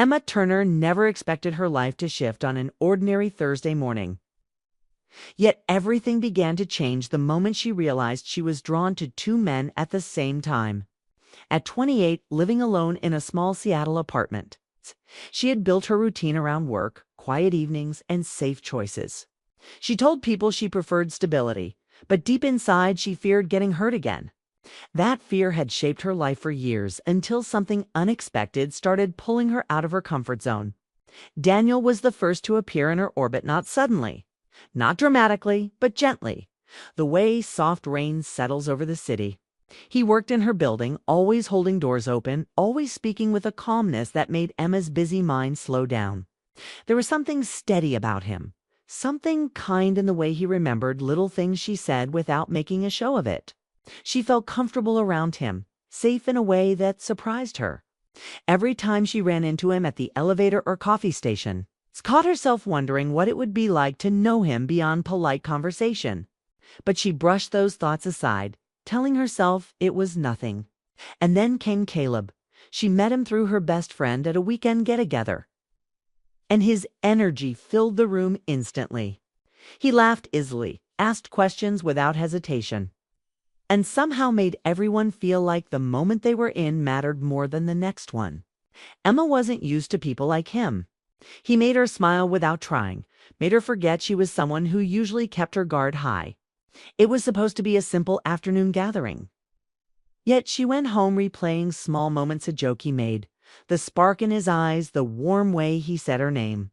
Emma Turner never expected her life to shift on an ordinary Thursday morning. Yet everything began to change the moment she realized she was drawn to two men at the same time. At 28, living alone in a small Seattle apartment, she had built her routine around work, quiet evenings, and safe choices. She told people she preferred stability, but deep inside she feared getting hurt again. That fear had shaped her life for years until something unexpected started pulling her out of her comfort zone. Daniel was the first to appear in her orbit, not suddenly, not dramatically, but gently, the way soft rain settles over the city. He worked in her building, always holding doors open, always speaking with a calmness that made Emma's busy mind slow down. There was something steady about him, something kind in the way he remembered little things she said without making a show of it. She felt comfortable around him, safe in a way that surprised her. Every time she ran into him at the elevator or coffee station, she caught herself wondering what it would be like to know him beyond polite conversation. But she brushed those thoughts aside, telling herself it was nothing. And then came Caleb. She met him through her best friend at a weekend get-together, and his energy filled the room instantly. He laughed easily, asked questions without hesitation, and somehow made everyone feel like the moment they were in mattered more than the next one. Emma wasn't used to people like him. He made her smile without trying, made her forget she was someone who usually kept her guard high. It was supposed to be a simple afternoon gathering. Yet she went home replaying small moments, a joke he made, the spark in his eyes, the warm way he said her name.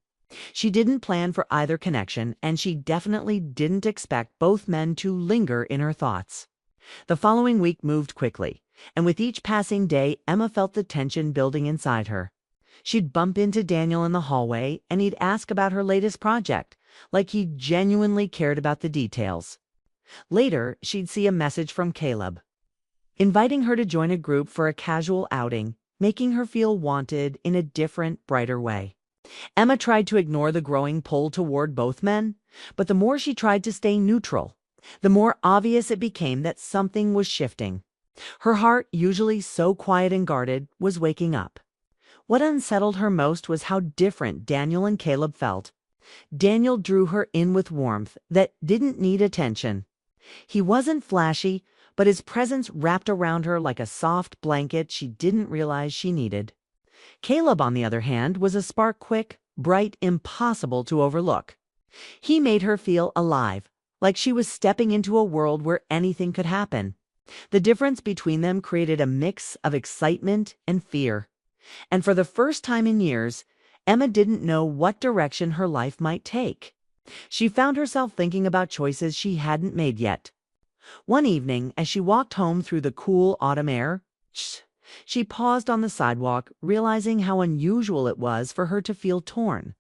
She didn't plan for either connection, and she definitely didn't expect both men to linger in her thoughts. The following week moved quickly, and with each passing day, Emma felt the tension building inside her. She'd bump into Daniel in the hallway, and he'd ask about her latest project, like he genuinely cared about the details. Later, she'd see a message from Caleb, inviting her to join a group for a casual outing, making her feel wanted in a different, brighter way. Emma tried to ignore the growing pull toward both men, but the more she tried to stay neutral, the more obvious it became that something was shifting. Her heart, usually so quiet and guarded, was waking up. What unsettled her most was how different Daniel and Caleb felt. Daniel drew her in with warmth that didn't need attention. He wasn't flashy, but his presence wrapped around her like a soft blanket she didn't realize she needed. Caleb, on the other hand, was a spark, quick, bright, impossible to overlook. He made her feel alive, like she was stepping into a world where anything could happen. The difference between them created a mix of excitement and fear. And for the first time in years, Emma didn't know what direction her life might take. She found herself thinking about choices she hadn't made yet. One evening, as she walked home through the cool autumn air, she paused on the sidewalk, realizing how unusual it was for her to feel torn.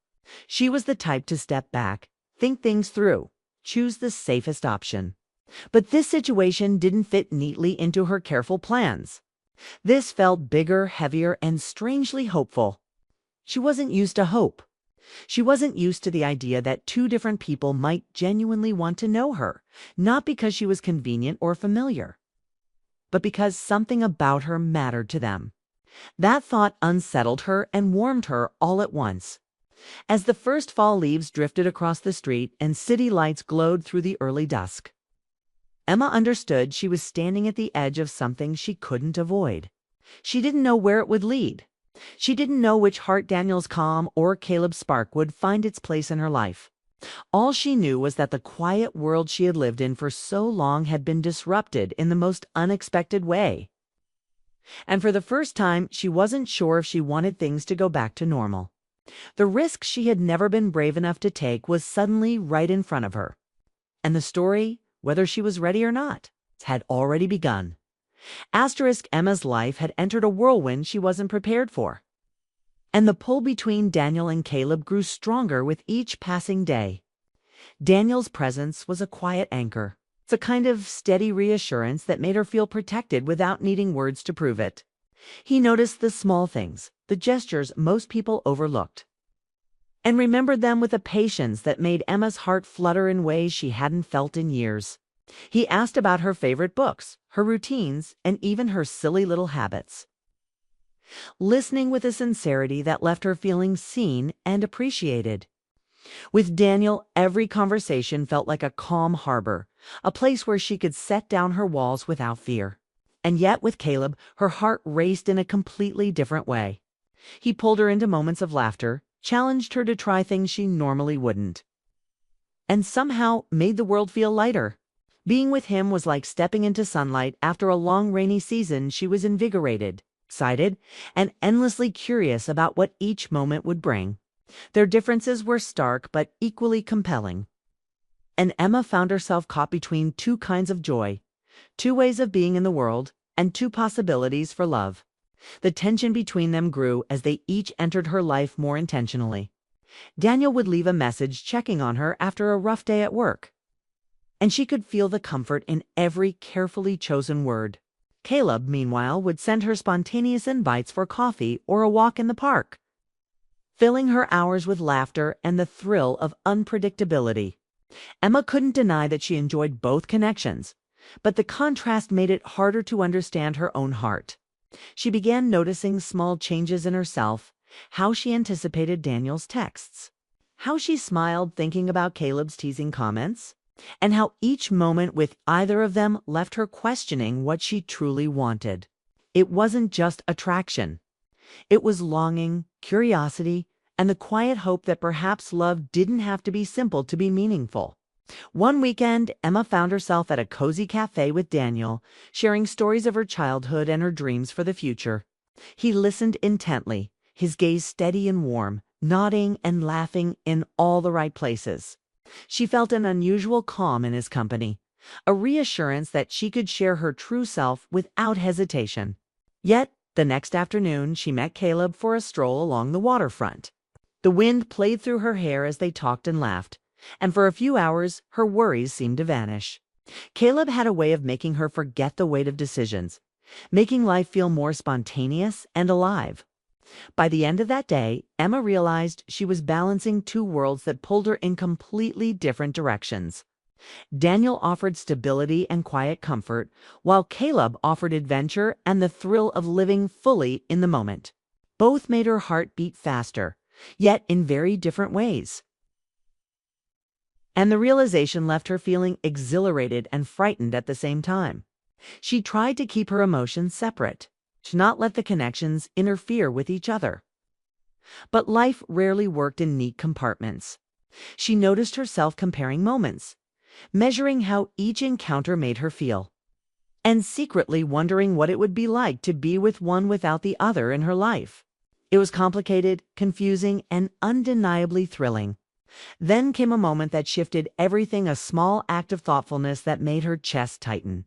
She was the type to step back, think things through, choose the safest option. But this situation didn't fit neatly into her careful plans. This felt bigger, heavier, and strangely hopeful. She wasn't used to hope. She wasn't used to the idea that two different people might genuinely want to know her, not because she was convenient or familiar, but because something about her mattered to them. That thought unsettled her and warmed her all at once. As the first fall leaves drifted across the street and city lights glowed through the early dusk, Emma understood she was standing at the edge of something she couldn't avoid. She didn't know where it would lead. She didn't know which heart Daniel's calm or Caleb's spark would find its place in her life. All she knew was that the quiet world she had lived in for so long had been disrupted in the most unexpected way. And for the first time, she wasn't sure if she wanted things to go back to normal. The risk she had never been brave enough to take was suddenly right in front of her. And the story, whether she was ready or not, had already begun. Emma's life had entered a whirlwind she wasn't prepared for. And the pull between Daniel and Caleb grew stronger with each passing day. Daniel's presence was a quiet anchor. It's a kind of steady reassurance that made her feel protected without needing words to prove it. He noticed the small things, the gestures most people overlooked, and remembered them with a patience that made Emma's heart flutter in ways she hadn't felt in years. He asked about her favorite books, her routines, and even her silly little habits. listening with a sincerity that left her feeling seen and appreciated. With Daniel, every conversation felt like a calm harbor, a place where she could set down her walls without fear. And yet, with Caleb, her heart raced in a completely different way. He pulled her into moments of laughter, challenged her to try things she normally wouldn't, and somehow made the world feel lighter. Being with him was like stepping into sunlight after a long rainy season. She was invigorated, excited, and endlessly curious about what each moment would bring. Their differences were stark but equally compelling. And Emma found herself caught between two kinds of joy, two ways of being in the world, and two possibilities for love. The tension between them grew as they each entered her life more intentionally. Daniel would leave a message checking on her after a rough day at work, and she could feel the comfort in every carefully chosen word. Caleb, meanwhile, would send her spontaneous invites for coffee or a walk in the park, filling her hours with laughter and the thrill of unpredictability. Emma couldn't deny that she enjoyed both connections, but the contrast made it harder to understand her own heart. She began noticing small changes in herself, how she anticipated Daniel's texts, how she smiled thinking about Caleb's teasing comments, and how each moment with either of them left her questioning what she truly wanted. It wasn't just attraction. It was longing, curiosity, and the quiet hope that perhaps love didn't have to be simple to be meaningful. One weekend, Emma found herself at a cozy cafe with Daniel, sharing stories of her childhood and her dreams for the future. He listened intently, his gaze steady and warm, nodding and laughing in all the right places. She felt an unusual calm in his company, a reassurance that she could share her true self without hesitation. Yet, the next afternoon, she met Caleb for a stroll along the waterfront. The wind played through her hair as they talked and laughed, and for a few hours, her worries seemed to vanish. Caleb had a way of making her forget the weight of decisions, making life feel more spontaneous and alive. By the end of that day, Emma realized she was balancing two worlds that pulled her in completely different directions. Daniel offered stability and quiet comfort, while Caleb offered adventure and the thrill of living fully in the moment. Both made her heart beat faster, yet in very different ways. And the realization left her feeling exhilarated and frightened at the same time. She tried to keep her emotions separate, to not let the connections interfere with each other. But life rarely worked in neat compartments. She noticed herself comparing moments, measuring how each encounter made her feel, and secretly wondering what it would be like to be with one without the other in her life. It was complicated, confusing, and undeniably thrilling. Then came a moment that shifted everything, a small act of thoughtfulness that made her chest tighten.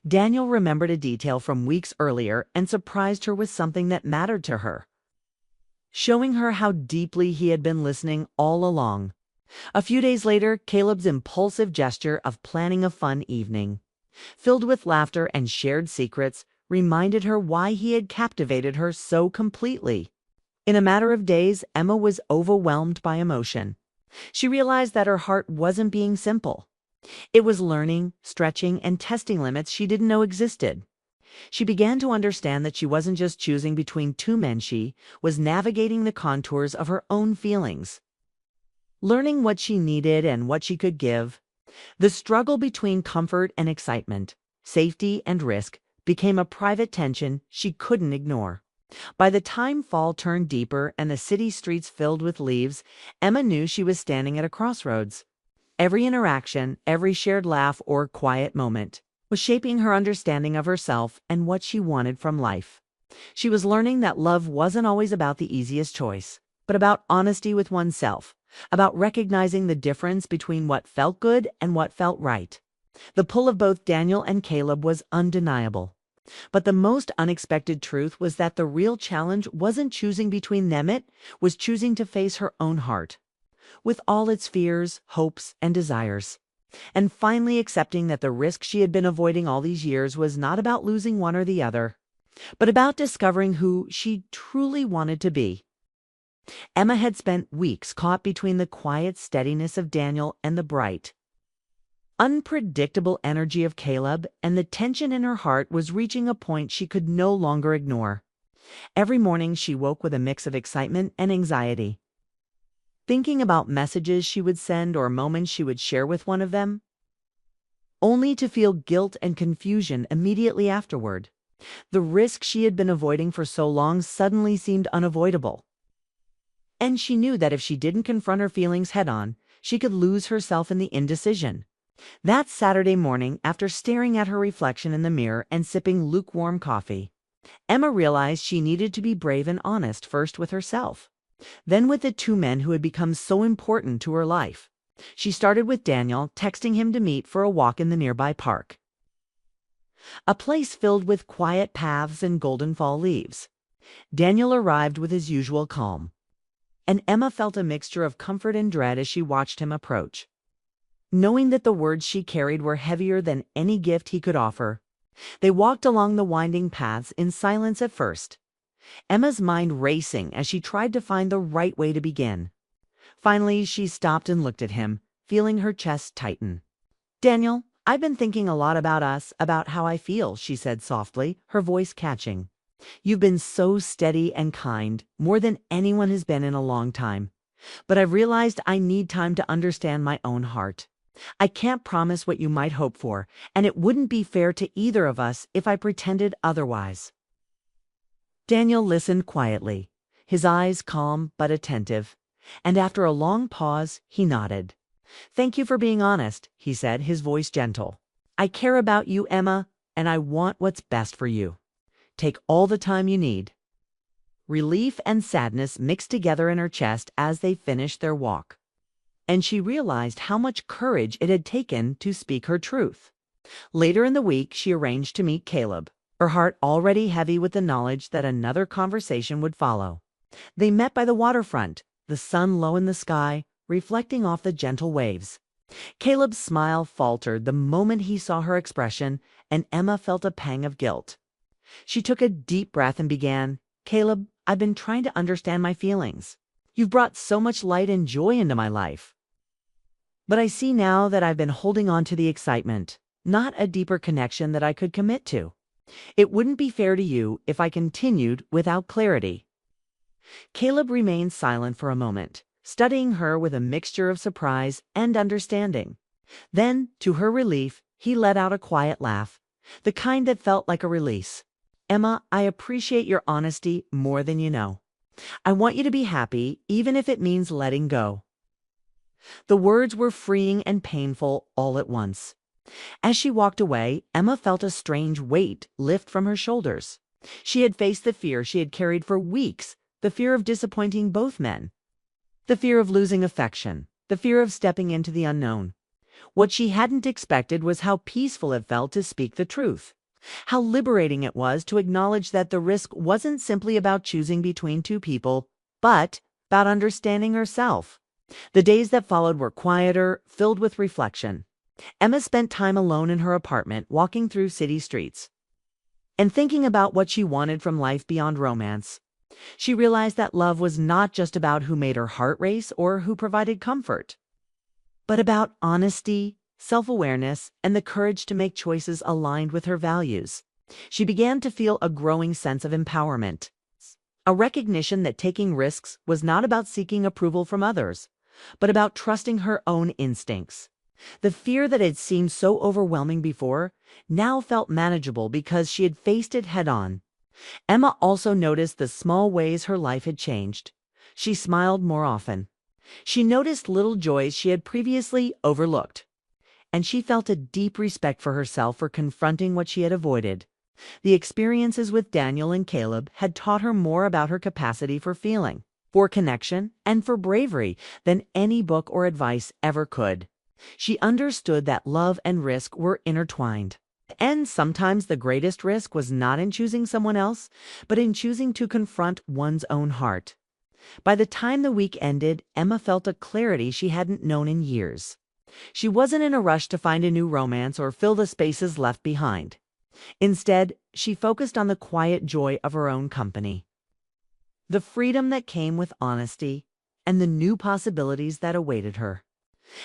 Daniel remembered a detail from weeks earlier and surprised her with something that mattered to her, showing her how deeply he had been listening all along. A few days later, Caleb's impulsive gesture of planning a fun evening, filled with laughter and shared secrets, reminded her why he had captivated her so completely. In a matter of days, Emma was overwhelmed by emotion. She realized that her heart wasn't being simple. It was learning, stretching, and testing limits she didn't know existed. She began to understand that she wasn't just choosing between two men, she was navigating the contours of her own feelings, learning what she needed and what she could give. The struggle between comfort and excitement, safety and risk, became a private tension she couldn't ignore. By the time fall turned deeper and the city streets filled with leaves, Emma knew she was standing at a crossroads. Every interaction, every shared laugh or quiet moment, was shaping her understanding of herself and what she wanted from life. She was learning that love wasn't always about the easiest choice, but about honesty with oneself, about recognizing the difference between what felt good and what felt right. The pull of both Daniel and Caleb was undeniable. But the most unexpected truth was that the real challenge wasn't choosing between them, it was choosing to face her own heart, with all its fears, hopes, and desires, and finally accepting that the risk she had been avoiding all these years was not about losing one or the other, but about discovering who she truly wanted to be. Emma had spent weeks caught between the quiet steadiness of Daniel and the bright, unpredictable energy of Caleb, and the tension in her heart was reaching a point she could no longer ignore. Every morning she woke with a mix of excitement and anxiety, thinking about messages she would send or moments she would share with one of them, only to feel guilt and confusion immediately afterward. The risk she had been avoiding for so long suddenly seemed unavoidable. And she knew that if she didn't confront her feelings head-on, she could lose herself in the indecision. That Saturday morning, after staring at her reflection in the mirror and sipping lukewarm coffee, Emma realized she needed to be brave and honest first with herself, then with the two men who had become so important to her life. She started with Daniel, texting him to meet for a walk in the nearby park, a place filled with quiet paths and golden fall leaves. Daniel arrived with his usual calm, and Emma felt a mixture of comfort and dread as she watched him approach. Knowing that the words she carried were heavier than any gift he could offer, they walked along the winding paths in silence at first, Emma's mind racing as she tried to find the right way to begin. Finally, she stopped and looked at him, feeling her chest tighten. "Daniel, I've been thinking a lot about us, about how I feel," she said softly, her voice catching. "You've been so steady and kind, more than anyone has been in a long time. But I've realized I need time to understand my own heart. I can't promise what you might hope for, and it wouldn't be fair to either of us if I pretended otherwise." Daniel listened quietly, his eyes calm but attentive, and after a long pause, he nodded. "Thank you for being honest," he said, his voice gentle. "I care about you, Emma, and I want what's best for you. Take all the time you need." Relief and sadness mixed together in her chest as they finished their walk, and she realized how much courage it had taken to speak her truth. Later in the week, she arranged to meet Caleb, her heart already heavy with the knowledge that another conversation would follow. They met by the waterfront, the sun low in the sky, reflecting off the gentle waves. Caleb's smile faltered the moment he saw her expression, and Emma felt a pang of guilt. She took a deep breath and began, "Caleb, I've been trying to understand my feelings. You've brought so much light and joy into my life. But I see now that I've been holding on to the excitement, not a deeper connection that I could commit to. It wouldn't be fair to you if I continued without clarity." Caleb remained silent for a moment, studying her with a mixture of surprise and understanding. Then, to her relief, he let out a quiet laugh, the kind that felt like a release. "Emma, I appreciate your honesty more than you know. I want you to be happy, even if it means letting go." The words were freeing and painful all at once. As she walked away, Emma felt a strange weight lift from her shoulders. She had faced the fear she had carried for weeks, the fear of disappointing both men, the fear of losing affection, the fear of stepping into the unknown. What she hadn't expected was how peaceful it felt to speak the truth, how liberating it was to acknowledge that the risk wasn't simply about choosing between two people, but about understanding herself. The days that followed were quieter, filled with reflection. Emma spent time alone in her apartment, walking through city streets, and thinking about what she wanted from life beyond romance. She realized that love was not just about who made her heart race or who provided comfort, but about honesty, self-awareness, and the courage to make choices aligned with her values. She began to feel a growing sense of empowerment, a recognition that taking risks was not about seeking approval from others, but about trusting her own instincts. The fear that had seemed so overwhelming before now felt manageable because she had faced it head-on. Emma also noticed the small ways her life had changed. She smiled more often. She noticed little joys she had previously overlooked, and she felt a deep respect for herself for confronting what she had avoided. The experiences with Daniel and Caleb had taught her more about her capacity for feeling, for connection, and for bravery than any book or advice ever could. She understood that love and risk were intertwined, and sometimes the greatest risk was not in choosing someone else, but in choosing to confront one's own heart. By the time the week ended, Emma felt a clarity she hadn't known in years. She wasn't in a rush to find a new romance or fill the spaces left behind. Instead, she focused on the quiet joy of her own company, the freedom that came with honesty, and the new possibilities that awaited her.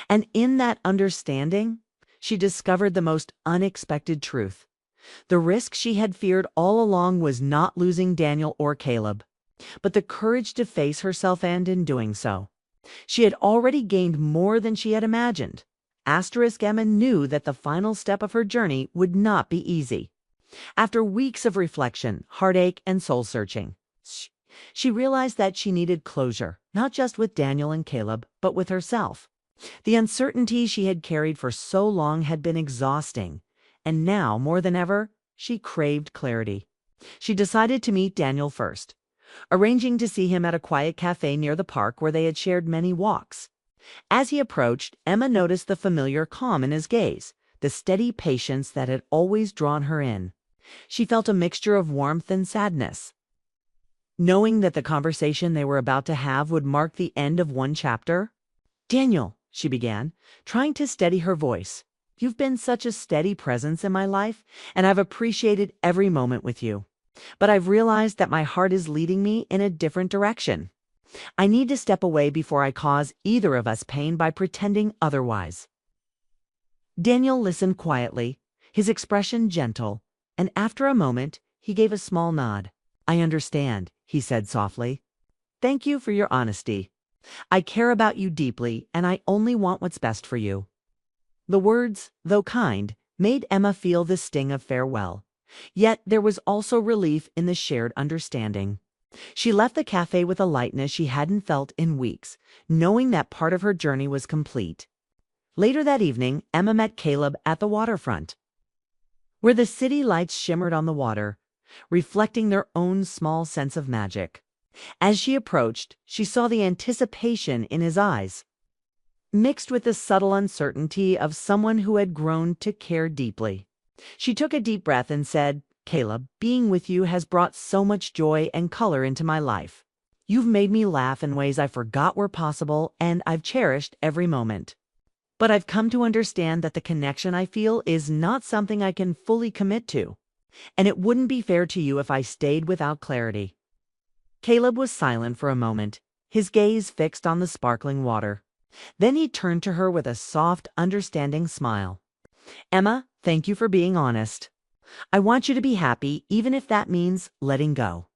And in that understanding, she discovered the most unexpected truth. The risk she had feared all along was not losing Daniel or Caleb, but the courage to face herself, and in doing so, she had already gained more than she had imagined. Emma knew that the final step of her journey would not be easy. After weeks of reflection, heartache, and soul-searching, she realized that she needed closure, not just with Daniel and Caleb, but with herself. The uncertainty she had carried for so long had been exhausting, and now, more than ever, she craved clarity. She decided to meet Daniel first, arranging to see him at a quiet cafe near the park where they had shared many walks. As he approached, Emma noticed the familiar calm in his gaze, the steady patience that had always drawn her in. She felt a mixture of warmth and sadness, knowing that the conversation they were about to have would mark the end of one chapter. "Daniel," she began, trying to steady her voice, "you've been such a steady presence in my life, and I've appreciated every moment with you. But I've realized that my heart is leading me in a different direction. I need to step away before I cause either of us pain by pretending otherwise." Daniel listened quietly, his expression gentle, and after a moment, he gave a small nod. "I understand," he said softly. "Thank you for your honesty. I care about you deeply, and I only want what's best for you." The words, though kind, made Emma feel the sting of farewell. Yet there was also relief in the shared understanding. She left the cafe with a lightness she hadn't felt in weeks, knowing that part of her journey was complete. Later that evening, Emma met Caleb at the waterfront, where the city lights shimmered on the water, reflecting their own small sense of magic. As she approached, she saw the anticipation in his eyes, mixed with the subtle uncertainty of someone who had grown to care deeply. She took a deep breath and said, "Caleb, being with you has brought so much joy and color into my life. You've made me laugh in ways I forgot were possible, and I've cherished every moment. But I've come to understand that the connection I feel is not something I can fully commit to, and it wouldn't be fair to you if I stayed without clarity." Caleb was silent for a moment, his gaze fixed on the sparkling water. Then he turned to her with a soft, understanding smile. "Emma, thank you for being honest. I want you to be happy, even if that means letting go.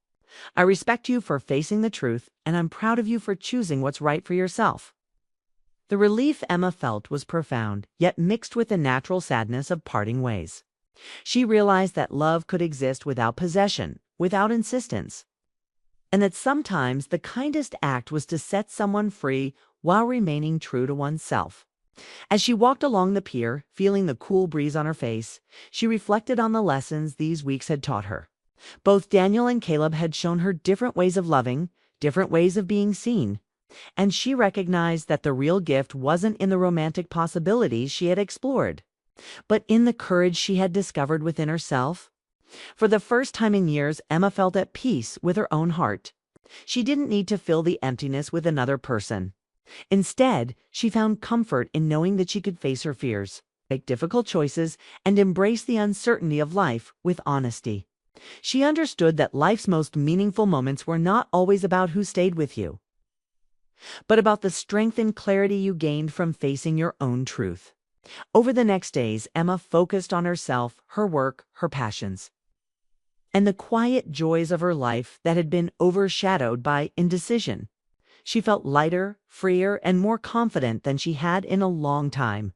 I respect you for facing the truth, and I'm proud of you for choosing what's right for yourself." The relief Emma felt was profound, yet mixed with the natural sadness of parting ways. She realized that love could exist without possession, without insistence, and that sometimes the kindest act was to set someone free while remaining true to oneself. As she walked along the pier, feeling the cool breeze on her face, she reflected on the lessons these weeks had taught her. Both Daniel and Caleb had shown her different ways of loving, different ways of being seen, and she recognized that the real gift wasn't in the romantic possibilities she had explored, but in the courage she had discovered within herself. For the first time in years, Emma felt at peace with her own heart. She didn't need to fill the emptiness with another person. Instead, she found comfort in knowing that she could face her fears, make difficult choices, and embrace the uncertainty of life with honesty. She understood that life's most meaningful moments were not always about who stayed with you, but about the strength and clarity you gained from facing your own truth. Over the next days, Emma focused on herself, her work, her passions, and the quiet joys of her life that had been overshadowed by indecision. She felt lighter, freer, and more confident than she had in a long time.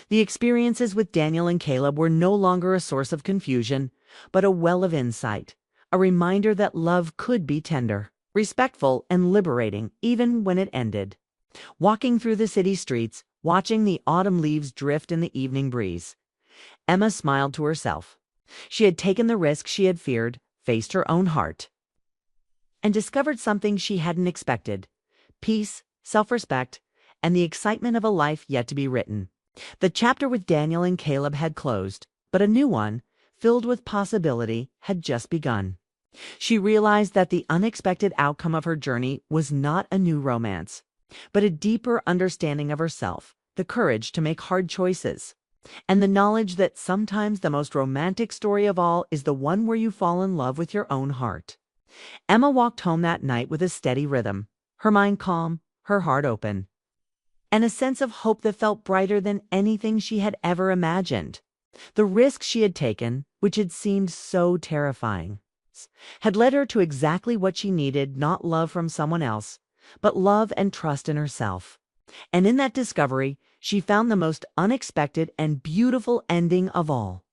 The experiences with Daniel and Caleb were no longer a source of confusion, but a well of insight, a reminder that love could be tender, respectful, and liberating even when it ended. Walking through the city streets, watching the autumn leaves drift in the evening breeze, Emma smiled to herself. She had taken the risk she had feared, faced her own heart, and discovered something she hadn't expected: peace, self-respect, and the excitement of a life yet to be written. The chapter with Daniel and Caleb had closed, but a new one, filled with possibility, had just begun. She realized that the unexpected outcome of her journey was not a new romance, but a deeper understanding of herself, the courage to make hard choices, and the knowledge that sometimes the most romantic story of all is the one where you fall in love with your own heart. Emma walked home that night with a steady rhythm, her mind calm, her heart open, and a sense of hope that felt brighter than anything she had ever imagined. The risk she had taken, which had seemed so terrifying, had led her to exactly what she needed: not love from someone else, but love and trust in herself. And in that discovery, she found the most unexpected and beautiful ending of all.